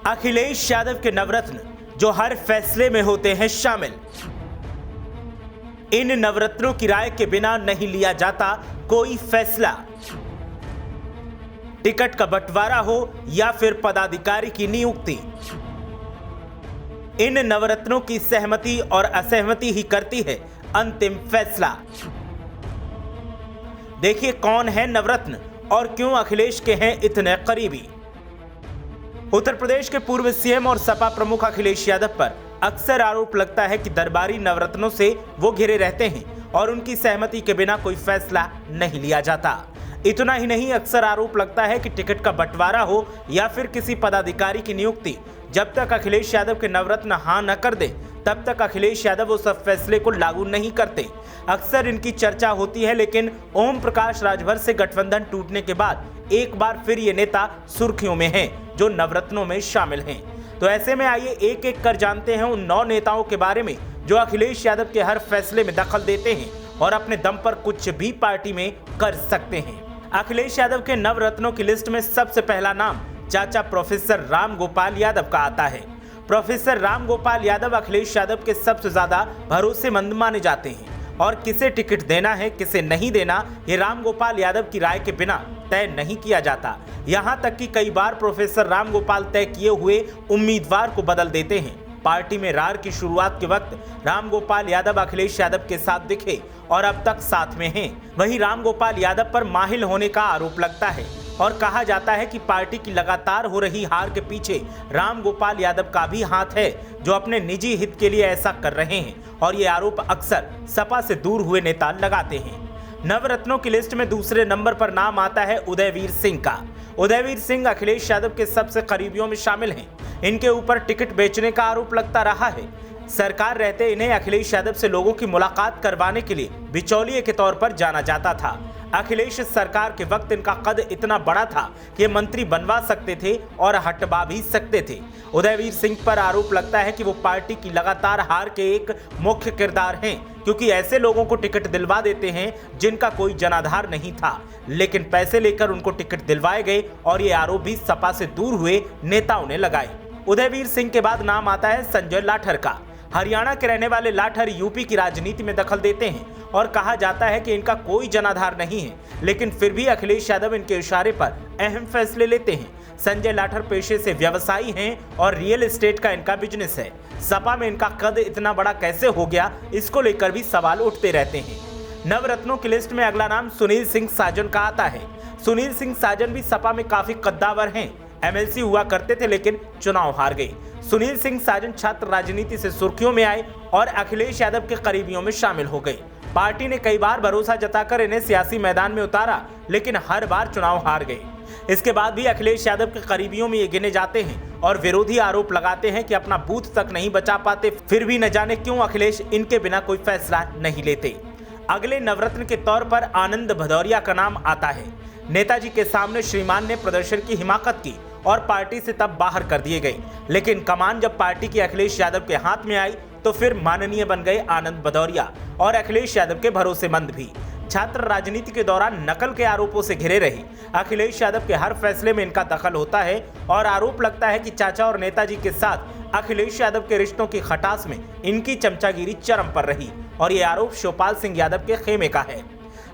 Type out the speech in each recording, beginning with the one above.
अखिलेश यादव के नवरत्न जो हर फैसले में होते हैं शामिल। इन नवरत्नों की राय के बिना नहीं लिया जाता कोई फैसला। टिकट का बंटवारा हो या फिर पदाधिकारी की नियुक्ति, इन नवरत्नों की सहमति और असहमति ही करती है अंतिम फैसला। देखिए कौन है नवरत्न और क्यों अखिलेश के हैं इतने करीबी। उत्तर प्रदेश के पूर्व सीएम और सपा प्रमुख अखिलेश यादव पर अक्सर आरोप लगता है कि दरबारी नवरत्नों से वो घिरे रहते हैं और उनकी सहमति के बिना कोई फैसला नहीं लिया जाता। इतना ही नहीं, अक्सर आरोप लगता है कि टिकट का बंटवारा हो या फिर किसी पदाधिकारी की नियुक्ति, जब तक अखिलेश यादव के नवरत्न हाँ न कर दे तब तक अखिलेश यादव उस फैसले को लागू नहीं करते। अक्सर इनकी चर्चा होती है, लेकिन ओम प्रकाश राजभर से गठबंधन टूटने के बाद एक बार फिर ये नेता सुर्खियों में हैं जो नवरत्नों में शामिल हैं। तो ऐसे में आइए एक एक कर जानते हैं उन 9 नेताओं के बारे में जो अखिलेश यादव के हर फैसले में दखल देते हैं और अपने दम पर कुछ भी पार्टी में कर सकते हैं। अखिलेश यादव के नवरत्नों की लिस्ट में सबसे पहला नाम चाचा प्रोफेसर राम गोपाल यादव का आता है। प्रोफेसर राम गोपाल यादव अखिलेश यादव के सबसे ज्यादा भरोसेमंद माने जाते हैं और किसे टिकट देना है किसे नहीं देना ये राम गोपाल यादव की राय के बिना तय नहीं किया जाता। यहाँ तक कि कई बार प्रोफेसर राम गोपाल तय किए हुए उम्मीदवार को बदल देते हैं। पार्टी में रार की शुरुआत के वक्त राम गोपाल यादव अखिलेश यादव के साथ दिखे और अब तक साथ में हैं। वहीं राम गोपाल यादव पर माहिल होने का आरोप लगता है और कहा जाता है कि पार्टी की लगातार हो रही हार के पीछे राम गोपाल यादव का भी हाथ है, जो अपने निजी हित के लिए ऐसा कर रहे हैं और ये आरोप अक्सर सपा से दूर हुए नेता लगाते हैं। नवरत्नों की लिस्ट में दूसरे नंबर पर नाम आता है उदयवीर सिंह का। उदयवीर सिंह अखिलेश यादव के सबसे करीबियों में शामिल हैं। इनके ऊपर टिकट बेचने का आरोप लगता रहा है। सरकार रहते इन्हें अखिलेश यादव से लोगों की मुलाकात करवाने के लिए बिचौलिए के तौर पर जाना जाता था। अखिलेश सरकार के वक्त इनका कद इतना बड़ा था कि मंत्री बनवा सकते थे और हटवा भी सकते थे। उदयवीर सिंह पर आरोप लगता है कि वो पार्टी की लगातार हार के एक मुख्य किरदार हैं, क्योंकि ऐसे लोगों को टिकट दिलवा देते हैं जिनका कोई जनाधार नहीं था, लेकिन पैसे लेकर उनको टिकट दिलवाए गए और ये आरोप भी सपा से दूर हुए नेताओं ने लगाए। उदयवीर सिंह के बाद नाम आता है संजय लाठर का। हरियाणा के रहने वाले लाठर यूपी की राजनीति में दखल देते हैं और कहा जाता है कि इनका कोई जनाधार नहीं है, लेकिन फिर भी अखिलेश यादव इनके इशारे पर अहम फैसले लेते हैं। संजय लाठर पेशे से व्यवसायी हैं और रियल एस्टेट का इनका बिजनेस है। सपा में इनका कद इतना बड़ा कैसे हो गया, इसको लेकर भी सवाल उठते रहते हैं। नवरत्नों की लिस्ट में अगला नाम सुनील सिंह साजन का आता है। सुनील सिंह साजन भी सपा में काफी कद्दावर हैं। एमएलसी हुआ करते थे लेकिन चुनाव हार गए। सुनील सिंह साजन छात्र राजनीति से सुर्खियों में आए और अखिलेश यादव के करीबियों में शामिल हो गए। पार्टी ने कई बार भरोसा जताकर इन्हें सियासी मैदान में उतारा, लेकिन हर बार चुनाव हार गए। इसके बाद भी अखिलेश यादव के करीबियों में ये गिने जाते हैं और विरोधी आरोप लगाते हैं कि अपना बूथ तक नहीं बचा पाते, फिर भी न जाने क्यों अखिलेश इनके बिना कोई फैसला नहीं लेते। अगले नवरत्न के तौर पर आनंद भदौरिया का नाम आता है। नेताजी के सामने श्रीमान ने प्रदर्शन की हिमाकत की और पार्टी से तब बाहर कर दिए गए, लेकिन कमान जब पार्टी की अखिलेश यादव के हाथ में आई तो फिर माननीय बन गए आनंद भदौरिया और अखिलेश यादव के भरोसेमंद भी। छात्र राजनीति के दौरान नकल के आरोपों से घिरे रहे अखिलेश यादव के हर फैसले में इनका दखल होता है और आरोप लगता है कि चाचा और नेताजी के साथ अखिलेश यादव के रिश्तों की खटास में इनकी चमचागिरी चरम पर रही और ये आरोप शिवपाल सिंह यादव के खेमे का है।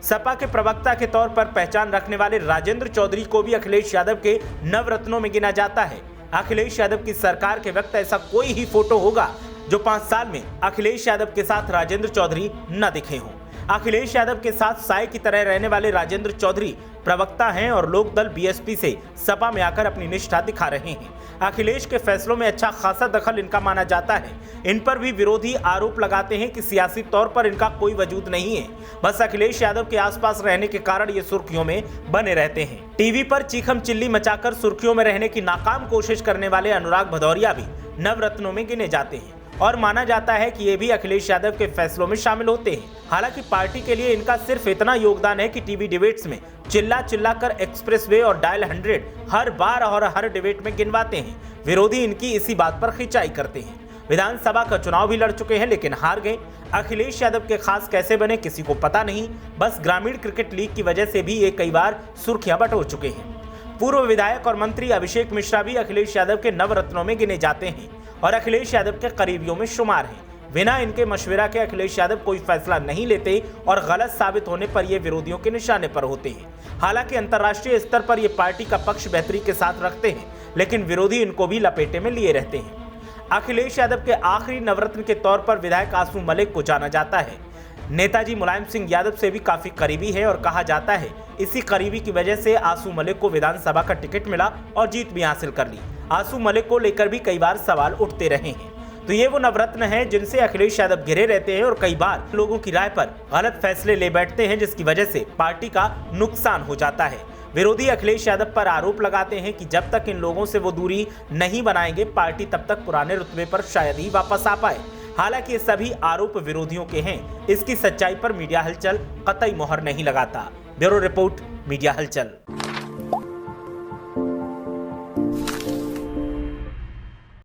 सपा के प्रवक्ता के तौर पर पहचान रखने वाले राजेंद्र चौधरी को भी अखिलेश यादव के नवरत्नों में गिना जाता है। अखिलेश यादव की सरकार के वक्त ऐसा कोई ही फोटो होगा जो 5 साल में अखिलेश यादव के साथ राजेंद्र चौधरी न दिखे हों। अखिलेश यादव के साथ साय की तरह रहने वाले राजेंद्र चौधरी प्रवक्ता हैं और लोकदल बीएसपी से सपा में आकर अपनी निष्ठा दिखा रहे हैं। अखिलेश के फैसलों में अच्छा खासा दखल इनका माना जाता है। इन पर भी विरोधी आरोप लगाते हैं कि सियासी तौर पर इनका कोई वजूद नहीं है, बस अखिलेश यादव के आसपास रहने के कारण ये सुर्खियों में बने रहते हैं। टीवी पर चीखम चिल्ली मचाकर सुर्खियों में रहने की नाकाम कोशिश करने वाले अनुराग भदौरिया भी नवरत्नों में गिने जाते हैं और माना जाता है कि ये भी अखिलेश यादव के फैसलों में शामिल होते हैं। हालांकि पार्टी के लिए इनका सिर्फ इतना योगदान है कि टीवी डिबेट्स में चिल्ला चिल्ला कर एक्सप्रेसवे और डायल 100 हर बार और हर डिबेट में गिनवाते हैं। विरोधी इनकी इसी बात पर खिंचाई करते हैं। विधानसभा का चुनाव भी लड़ चुके हैं लेकिन हार गए। अखिलेश यादव के खास कैसे बने किसी को पता नहीं, बस ग्रामीण क्रिकेट लीग की वजह से भी ये कई बार सुर्खियां बटोर चुके हैं। पूर्व विधायक और मंत्री अभिषेक मिश्रा भी अखिलेश यादव के नवरत्नों में गिने जाते हैं और अखिलेश यादव के करीबियों में शुमार हैं। बिना इनके मशविरा के अखिलेश यादव कोई फैसला नहीं लेते और गलत साबित होने पर ये विरोधियों के निशाने पर होते हैं। हालांकि अंतर्राष्ट्रीय स्तर पर ये पार्टी का पक्ष बेहतरी के साथ रखते हैं, लेकिन विरोधी इनको भी लपेटे में लिए रहते हैं। अखिलेश यादव के आखिरी नवरत्न के तौर पर विधायक आसू मलिक को जाना जाता है। नेताजी मुलायम सिंह यादव से भी काफी करीबी है और कहा जाता है इसी करीबी की वजह से आसू मलिक को विधानसभा का टिकट मिला और जीत भी हासिल कर ली। आसू मलिक को लेकर भी कई बार सवाल उठते रहे हैं। तो ये वो नवरत्न हैं जिनसे अखिलेश यादव घिरे रहते हैं और कई बार लोगों की राय पर गलत फैसले ले बैठते हैं, जिसकी वजह से पार्टी का नुकसान हो जाता है। विरोधी अखिलेश यादव पर आरोप लगाते हैं कि जब तक इन लोगों से वो दूरी नहीं बनाएंगे, पार्टी तब तक पुराने रुतबे पर शायद ही वापस आ पाए। हालांकि ये सभी आरोप विरोधियों के हैं, इसकी सच्चाई पर मीडिया हलचल कतई मोहर नहीं लगाता। ब्यूरो रिपोर्ट, मीडिया हलचल।